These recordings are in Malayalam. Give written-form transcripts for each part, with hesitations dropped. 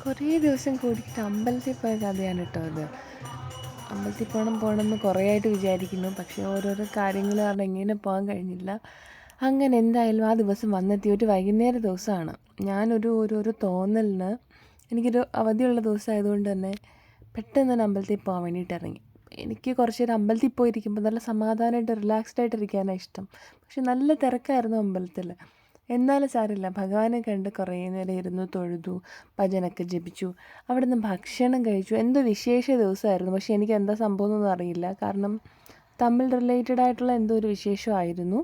കുറേ ദിവസം കൂടിയിട്ട് അമ്പലത്തിൽ പോയ കഥയാണ് കേട്ടോ അത്. അമ്പലത്തിൽ പോകണമെന്ന് കുറേ ആയിട്ട് വിചാരിക്കുന്നു. പക്ഷേ ഓരോരോ കാര്യങ്ങൾ കാരണം എങ്ങനെ പോകാൻ കഴിഞ്ഞില്ല. അങ്ങനെ എന്തായാലും ആ ദിവസം വന്നെത്തി. ഒരു വൈകുന്നേര ദിവസമാണ്. ഒരു തോന്നലിന് എനിക്കൊരു അവധിയുള്ള ദിവസമായതുകൊണ്ട് തന്നെ പെട്ടെന്ന് തന്നെ അമ്പലത്തിൽ പോകാൻ വേണ്ടിയിട്ട് ഇറങ്ങി. എനിക്ക് കുറച്ച് നേരം അമ്പലത്തിൽ പോയിരിക്കുമ്പോൾ നല്ല സമാധാനമായിട്ട് റിലാക്സ്ഡ് ആയിട്ടിരിക്കാനാണ് ഇഷ്ടം. പക്ഷെ നല്ല തിരക്കായിരുന്നു അമ്പലത്തിൽ. എന്നാലും സാരമില്ല, ഭഗവാനെ കണ്ട് കുറേ നേരം ഇരുന്നു തൊഴുതു, ഭജനൊക്കെ ജപിച്ചു. അവിടുന്ന് ഭക്ഷണം കഴിച്ചു. എന്തോ വിശേഷ ദിവസമായിരുന്നു. പക്ഷേ എനിക്ക് എന്താ സംഭവം എന്നൊന്നും അറിയില്ല. കാരണം തമ്മിൽ റിലേറ്റഡ് ആയിട്ടുള്ള എന്തോ ഒരു വിശേഷമായിരുന്നു.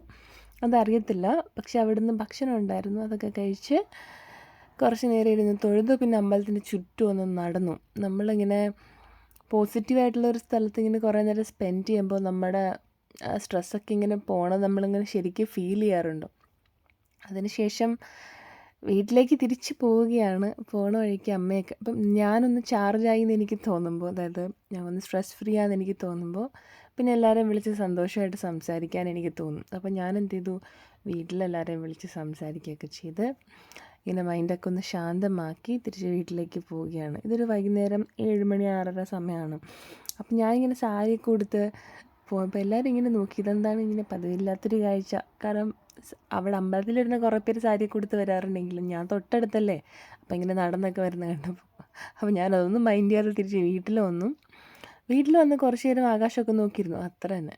അതറിയത്തില്ല. പക്ഷെ അവിടുന്ന് ഭക്ഷണം ഉണ്ടായിരുന്നു. അതൊക്കെ കഴിച്ച് കുറച്ച് നേരം ഇരുന്ന് തൊഴുതു. പിന്നെ അമ്പലത്തിൻ്റെ ചുറ്റും ഒന്ന് നടന്നു. നമ്മളിങ്ങനെ പോസിറ്റീവായിട്ടുള്ള ഒരു സ്ഥലത്ത് ഇങ്ങനെ കുറേ നേരം സ്പെൻഡ് ചെയ്യുമ്പോൾ നമ്മുടെ സ്ട്രെസ്സൊക്കെ ഇങ്ങനെ പോകണം നമ്മളിങ്ങനെ ശരിക്കും ഫീൽ ചെയ്യാറുണ്ട്. അതിനുശേഷം വീട്ടിലേക്ക് തിരിച്ച് പോവുകയാണ്. പോണ വഴിക്ക് അമ്മയൊക്കെ അപ്പം ഞാനൊന്ന് ചാർജായി എന്ന് എനിക്ക് തോന്നുമ്പോൾ, അതായത് ഞാൻ ഒന്ന് സ്ട്രെസ് ഫ്രീ ആണെന്ന് എനിക്ക് തോന്നുമ്പോൾ പിന്നെ എല്ലാവരെയും വിളിച്ച് സന്തോഷമായിട്ട് സംസാരിക്കാൻ എനിക്ക് തോന്നും. അപ്പം ഞാൻ എന്ത് ചെയ്തു, വീട്ടിലെല്ലാവരെയും വിളിച്ച് സംസാരിക്കുകയൊക്കെ ചെയ്ത് ഇങ്ങനെ മൈൻഡൊക്കെ ഒന്ന് ശാന്തമാക്കി തിരിച്ച് വീട്ടിലേക്ക് പോവുകയാണ്. ഇതൊരു വൈകുന്നേരം 7 മണി 6:30 സമയമാണ്. അപ്പം ഞാനിങ്ങനെ സാരിയൊക്കെ ഉടുത്ത് പോയപ്പോൾ എല്ലാവരും ഇങ്ങനെ നോക്കി, ഇതെന്താണ് ഇങ്ങനെ പതിവില്ലാത്തൊരു കാഴ്ച. കാരണം അവിടെ അമ്പലത്തിലിരുന്ന് കുറേ പേര് സാരിയൊക്കെ ഉടുത്ത് വരാറുണ്ടെങ്കിലും ഞാൻ തൊട്ടടുത്തല്ലേ. അപ്പം ഇങ്ങനെ നടന്നൊക്കെ വരുന്നത് കണ്ടപ്പോൾ അപ്പം ഞാനതൊന്നും മൈൻഡ് ചെയ്യാതെ തിരിച്ച് വീട്ടിൽ വന്നു. വീട്ടിൽ വന്ന് കുറച്ച് നേരം ആകാശമൊക്കെ നോക്കിയിരുന്നു, അത്ര തന്നെ.